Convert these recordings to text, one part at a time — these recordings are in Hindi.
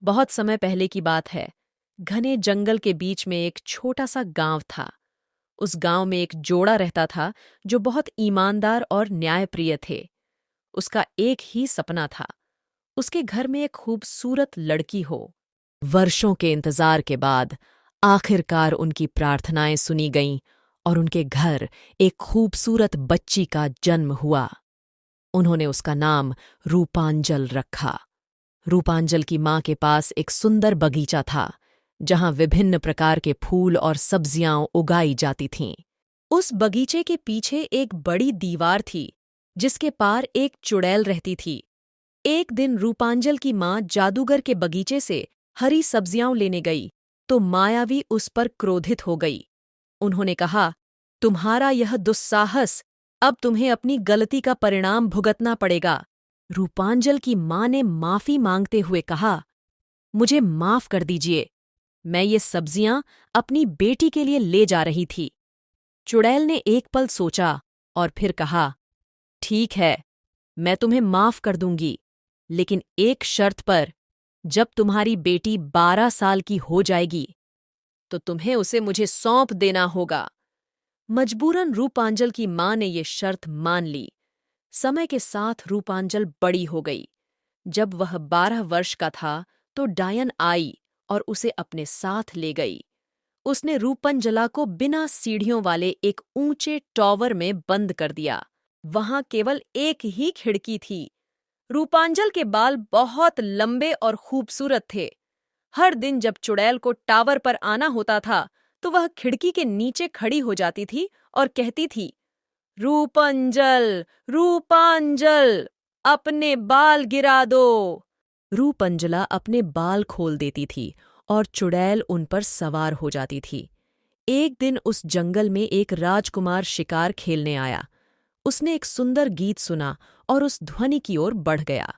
बहुत समय पहले की बात है। घने जंगल के बीच में एक छोटा सा गांव था। उस गांव में एक जोड़ा रहता था जो बहुत ईमानदार और न्यायप्रिय थे। उसका एक ही सपना था, उसके घर में एक खूबसूरत लड़की हो। वर्षों के इंतजार के बाद आखिरकार उनकी प्रार्थनाएं सुनी गईं और उनके घर एक खूबसूरत बच्ची का जन्म हुआ। उन्होंने उसका नाम रूपांजल रखा। रूपांजल की माँ के पास एक सुंदर बगीचा था, जहां विभिन्न प्रकार के फूल और सब्जियां उगाई जाती थीं। उस बगीचे के पीछे एक बड़ी दीवार थी, जिसके पार एक चुड़ैल रहती थी। एक दिन रूपांजल की माँ जादूगर के बगीचे से हरी सब्जियां लेने गई, तो मायावी उस पर क्रोधित हो गई। उन्होंने कहा, तुम्हारा यह दुस्साहस, अब तुम्हें अपनी गलती का परिणाम भुगतना पड़ेगा। रूपांजल की माँ ने माफी मांगते हुए कहा, मुझे माफ कर दीजिए, मैं ये सब्जियां अपनी बेटी के लिए ले जा रही थी। चुड़ैल ने एक पल सोचा और फिर कहा, ठीक है, मैं तुम्हें माफ कर दूंगी, लेकिन एक शर्त पर। जब तुम्हारी बेटी 12 साल की हो जाएगी, तो तुम्हें उसे मुझे सौंप देना होगा। मजबूरन रूपांजल की मां ने ये शर्त मान ली। समय के साथ रूपांजल बड़ी हो गई। जब वह 12 वर्ष का था, तो डायन आई और उसे अपने साथ ले गई। उसने रूपंजला को बिना सीढ़ियों वाले एक ऊंचे टॉवर में बंद कर दिया। वहां केवल एक ही खिड़की थी। रूपांजल के बाल बहुत लंबे और खूबसूरत थे। हर दिन जब चुड़ैल को टावर पर आना होता था, तो वह खिड़की के नीचे खड़ी हो जाती थी और कहती थी, रूपंजल, रूपांजल, अपने बाल गिरा दो। रूपंजला अपने बाल खोल देती थी और चुड़ैल उन पर सवार हो जाती थी। एक दिन उस जंगल में एक राजकुमार शिकार खेलने आया। उसने एक सुंदर गीत सुना और उस ध्वनि की ओर बढ़ गया।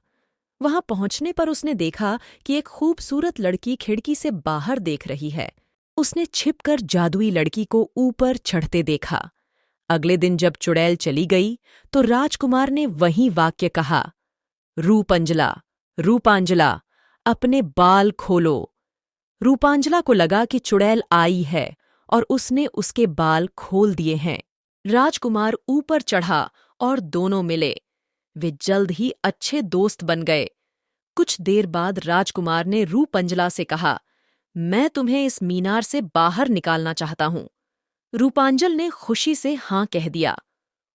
वहां पहुंचने पर उसने देखा कि एक खूबसूरत लड़की खिड़की से बाहर देख रही है। उसने छिपकर जादुई लड़की को ऊपर चढ़ते देखा। अगले दिन जब चुड़ैल चली गई, तो राजकुमार ने वही वाक्य कहा, रूपंजला, रूपांजला, अपने बाल खोलो। रूपांजला को लगा कि चुड़ैल आई है और उसने उसके बाल खोल दिए हैं। राजकुमार ऊपर चढ़ा और दोनों मिले। वे जल्द ही अच्छे दोस्त बन गए। कुछ देर बाद राजकुमार ने रूपंजला से कहा, मैं तुम्हें इस मीनार से बाहर निकालना चाहता हूं। रूपांजल ने खुशी से हां कह दिया।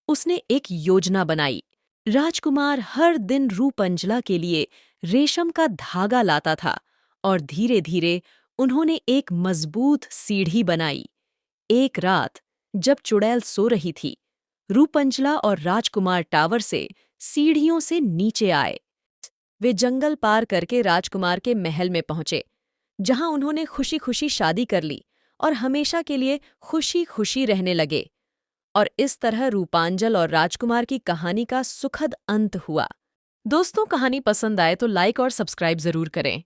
उसने एक योजना बनाई। राजकुमार हर दिन रूपंजला के लिए रेशम का धागा लाता था और धीरे धीरे उन्होंने एक मजबूत सीढ़ी बनाई। एक रात, जब चुड़ैल सो रही थी, रूपंजला और राजकुमार टावर से सीढ़ियों से नीचे आए। वे जंगल पार करके राजकुमार के महल में पहुंचे, जहां उन्होंने खुशी खुशी शादी कर ली और हमेशा के लिए खुशी खुशी रहने लगे। और इस तरह रूपांजल और राजकुमार की कहानी का सुखद अंत हुआ। दोस्तों, कहानी पसंद आए तो लाइक और सब्सक्राइब जरूर करें।